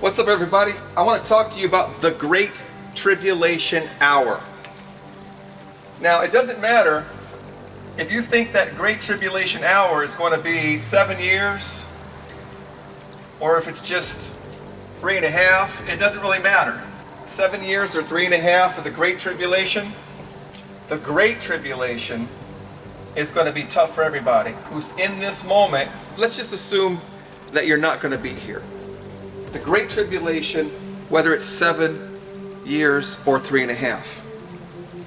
What's up, everybody? I want to talk to you about the Great Tribulation Hour. Now, it doesn't matter if you think that Great Tribulation Hour is going to be 7 years or if it's just 3.5. It doesn't really matter. 7 years or 3.5 for the Great Tribulation. The Great Tribulation is going to be tough for everybody who's in this moment. Let's just assume that you're not going to be here. The Great Tribulation, whether it's 7 years or 3.5.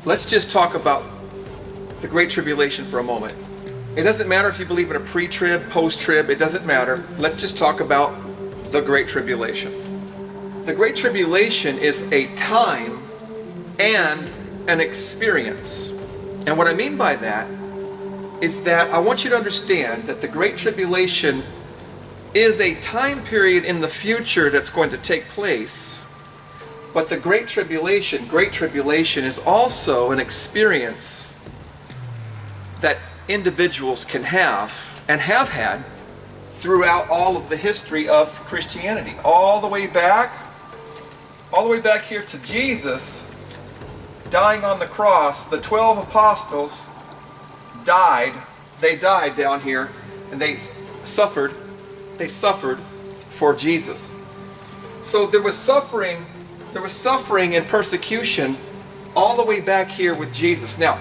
Let's just talk about the Great Tribulation for a moment. It doesn't matter if you believe in a pre-trib, post-trib, it doesn't matter. Let's just talk about the Great Tribulation. The Great Tribulation is a time and an experience. And what I mean by that is that I want you to understand that the Great Tribulation is a time period in the future that's going to take place, but the Great Tribulation is also an experience that individuals can have and have had throughout all of the history of Christianity, all the way back here to Jesus dying on the cross. The 12 apostles died. They died down here, and they suffered for Jesus. So there was suffering and persecution all the way back here with Jesus. Now,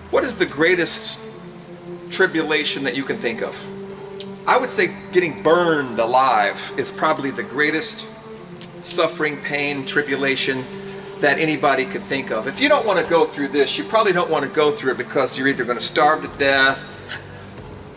what is the greatest tribulation that you can think of? I would say getting burned alive is probably the greatest suffering, pain, tribulation that anybody could think of. If you don't want to go through this, you probably don't want to go through it because you're either going to starve to death,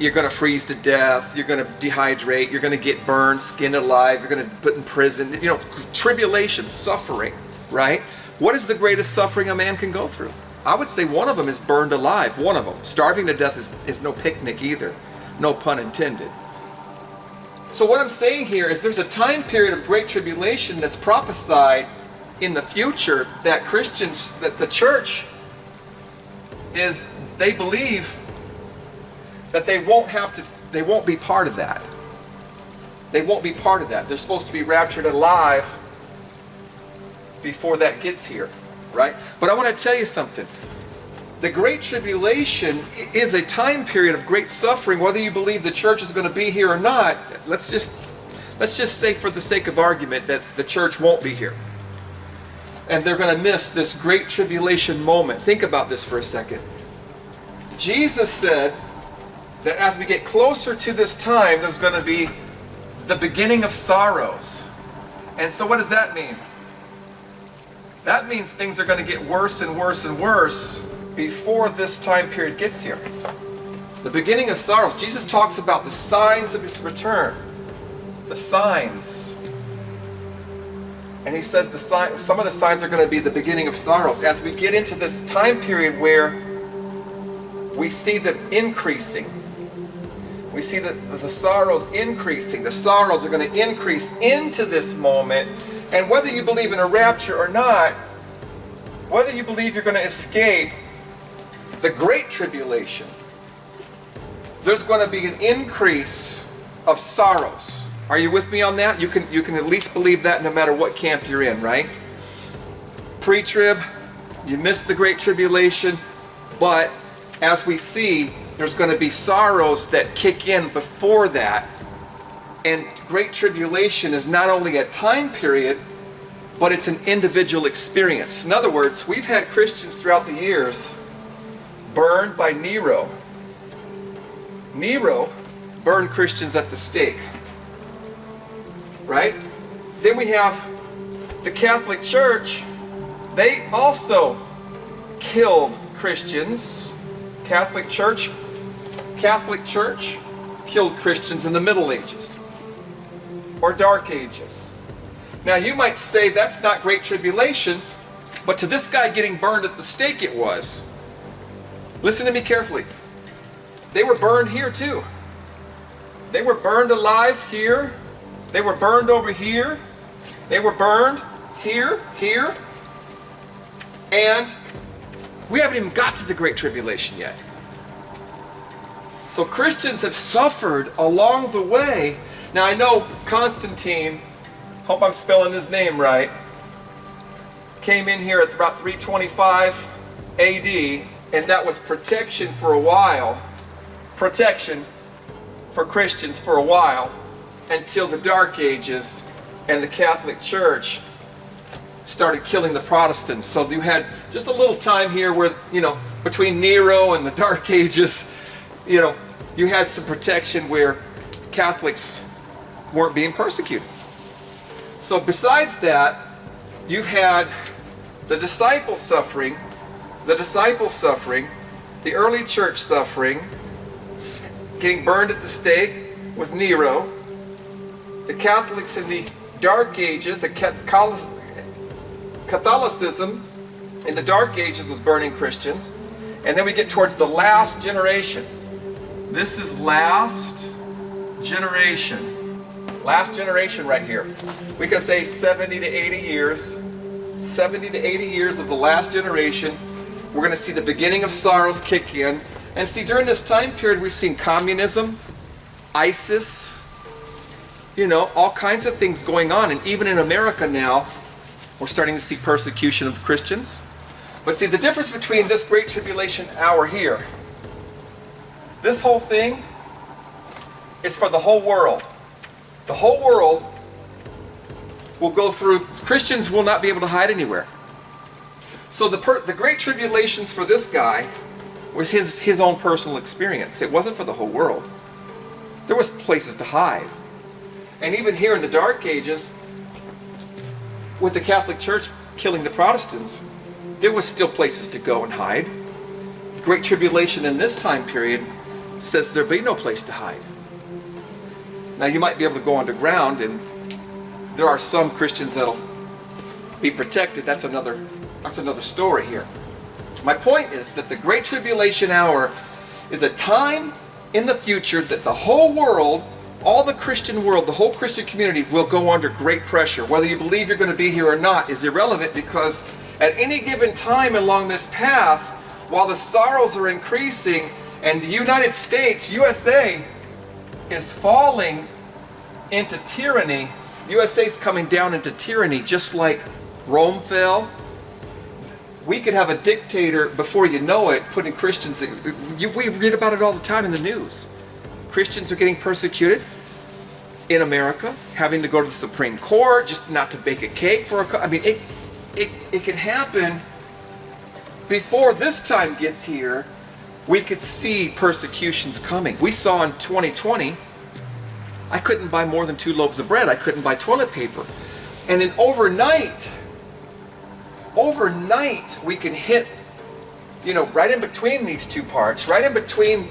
you're going to freeze to death, you're going to dehydrate, you're going to get burned, skinned alive, you're going to be put in prison. You know, tribulation, suffering, right? What is the greatest suffering a man can go through? I would say one of them is burned alive, one of them. Starving to death is no picnic either, no pun intended. So what I'm saying here is there's a time period of great tribulation that's prophesied in the future that Christians, that the church is, they believe that they won't be part of that. They won't be part of that. They're supposed to be raptured alive before that gets here, right? But I want to tell you something. The Great Tribulation is a time period of great suffering, whether you believe the church is going to be here or not. Let's just say, for the sake of argument, that the church won't be here. And they're going to miss this Great Tribulation moment. Think about this for a second. Jesus said that as we get closer to this time, there's going to be the beginning of sorrows. And so what does that mean? That means things are going to get worse and worse and worse before this time period gets here. The beginning of sorrows. Jesus talks about the signs of his return. The signs. And he says some of the signs are going to be the beginning of sorrows. As we get into this time period where we see them increasing, we see the sorrows increasing. The sorrows are going to increase into this moment. And whether you believe in a rapture or not, whether you believe you're going to escape the Great Tribulation, there's going to be an increase of sorrows. Are you with me on that? You can at least believe that no matter what camp you're in, right? Pre-trib, you missed the Great Tribulation, but as we see, there's going to be sorrows that kick in before that. And Great Tribulation is not only a time period, but it's an individual experience. In other words, we've had Christians throughout the years burned by Nero. Nero burned Christians at the stake. Right? Then we have the Catholic Church. They also killed Christians. Catholic Church killed Christians in the Middle Ages or Dark Ages. Now you might say that's not Great Tribulation, but to this guy getting burned at the stake it was. Listen to me carefully. They were burned here too. They were burned alive here. They were burned over here. They were burned here, here. And we haven't even got to the Great Tribulation yet. So Christians have suffered along the way. Now I know Constantine hope I'm spelling his name right, came in here at about 325 AD, and that was protection for a while, protection for Christians for a while, until the Dark Ages and the Catholic Church started killing the Protestants. So you had just a little time here where, between Nero and the Dark Ages, you had some protection where Catholics weren't being persecuted. So besides that, you've had the disciples suffering, the early church suffering, getting burned at the stake with Nero, the Catholics in the Dark Ages, the Catholicism in the Dark Ages was burning Christians, and then we get towards the last generation. This is last generation right here. We can say 70 to 80 years. 70 to 80 years of the last generation. We're going to see the beginning of sorrows kick in. And see, during this time period, we've seen communism, ISIS, all kinds of things going on. And even in America now, we're starting to see persecution of the Christians. But see, the difference between this Great Tribulation hour here, this whole thing is for the whole world. The whole world will go through. Christians will not be able to hide anywhere. So the Great Tribulations for this guy was his own personal experience. It wasn't for the whole world. There was places to hide. And even here in the Dark Ages, with the Catholic Church killing the Protestants, there was still places to go and hide. The Great Tribulation in this time period says there'll be no place to hide. Now you might be able to go underground, and there are some Christians that'll be protected. That's another story here. My point is that the Great Tribulation hour is a time in the future that the whole world, all the Christian world, the whole Christian community will go under great pressure. Whether you believe you're going to be here or not is irrelevant, because at any given time along this path, while the sorrows are increasing and the United States, USA, is falling into tyranny, USA is coming down into tyranny just like Rome fell. We could have a dictator, before you know it, putting Christians in. We read about it all the time in the news. Christians are getting persecuted in America, having to go to the Supreme Court just not to bake a cake for it can happen before this time gets here. We could see persecutions coming. We saw in 2020, I couldn't buy more than 2 loaves of bread. I couldn't buy toilet paper. And then overnight, we can hit, right in between these two parts, right in between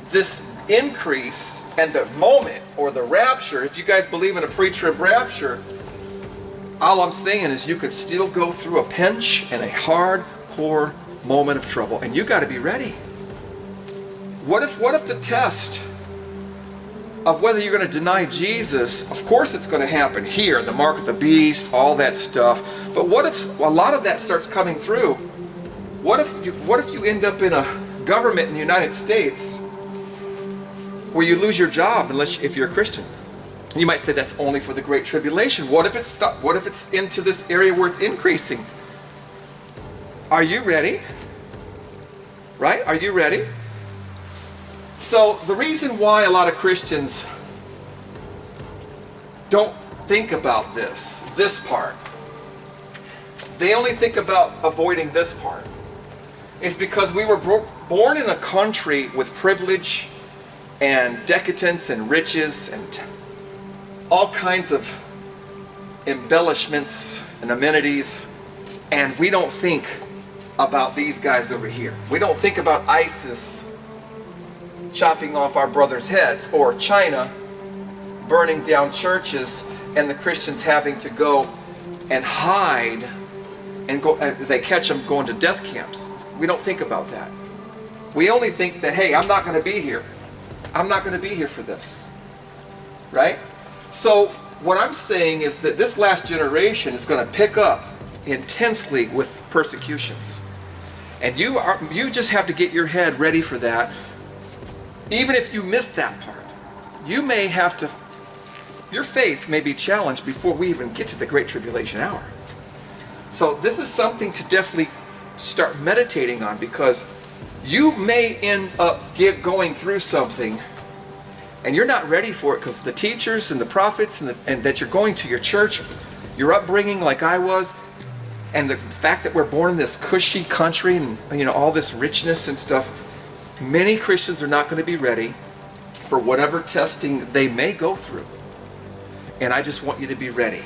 this increase and the moment, or the rapture. If you guys believe in a pre-trib rapture, all I'm saying is you could still go through a pinch and a hardcore moment of trouble, and you got to be ready. What if the test of whether you're going to deny Jesus, of course it's going to happen here, the mark of the beast, all that stuff. But what if a lot of that starts coming through? What if you end up in a government in the United States where you lose your job if you're a Christian? And you might say that's only for the Great Tribulation. What if it's into this area where it's increasing? Are you ready? Right? Are you ready? So the reason why a lot of Christians don't think about this part, they only think about avoiding this part, is because we were born in a country with privilege and decadence and riches and all kinds of embellishments and amenities, and we don't think about these guys over here. We don't think about ISIS chopping off our brothers' heads, or China burning down churches and the Christians having to go and hide, and they catch them going to death camps. We don't think about that. We only think that, hey, I'm not going to be here. I'm not going to be here for this. Right? So what I'm saying is that this last generation is going to pick up intensely with persecutions. And you just have to get your head ready for that. Even if you missed that part, you may have to your faith may be challenged before we even get to the Great Tribulation hour. So this is something to definitely start meditating on, because you may end up going through something and you're not ready for it, because the teachers and the prophets and that you're going to your church, your upbringing like I was, and the fact that we're born in this cushy country and all this richness and stuff, many Christians are not going to be ready for whatever testing they may go through. And I just want you to be ready.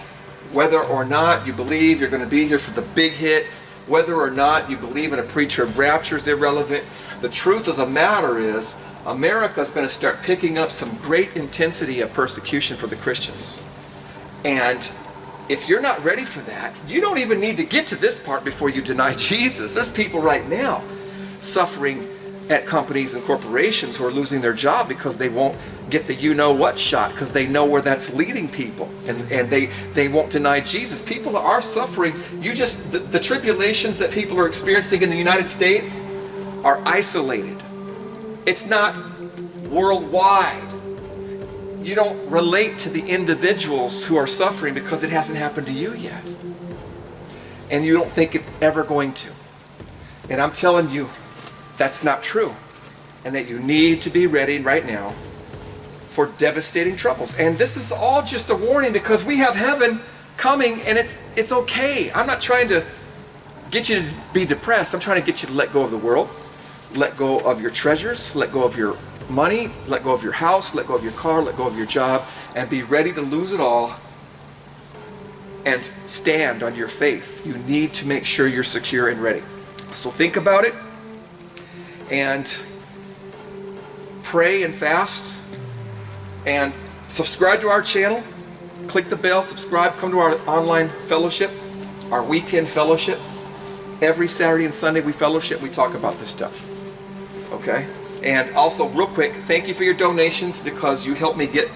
Whether or not you believe you're going to be here for the big hit, whether or not you believe in a pre-trib rapture is irrelevant. The truth of the matter is, America is going to start picking up some great intensity of persecution for the Christians. And if you're not ready for that, you don't even need to get to this part before you deny Jesus. There's people right now suffering at companies and corporations who are losing their job because they won't get the you-know-what shot, because they know where that's leading people, and they won't deny Jesus. People are suffering. The tribulations that people are experiencing in the United States are isolated. It's not worldwide. You don't relate to the individuals who are suffering because it hasn't happened to you yet. And you don't think it's ever going to. And I'm telling you, that's not true. And that you need to be ready right now for devastating troubles. And this is all just a warning, because we have heaven coming, and it's okay. I'm not trying to get you to be depressed. I'm trying to get you to let go of the world, let go of your treasures, let go of your money, let go of your house, let go of your car, let go of your job, and be ready to lose it all and stand on your faith. You need to make sure you're secure and ready. So think about it and pray and fast, and subscribe to our channel. Click the bell, subscribe, come to our online fellowship, our weekend fellowship. Every Saturday and Sunday we fellowship, we talk about this stuff. Okay? And also, real quick, thank you for your donations, because you helped me get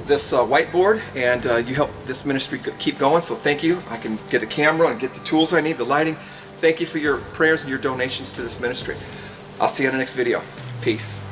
this whiteboard, and you help this ministry keep going, so thank you. I can get a camera and get the tools I need, the lighting. Thank you for your prayers and your donations to this ministry. I'll see you in the next video. Peace.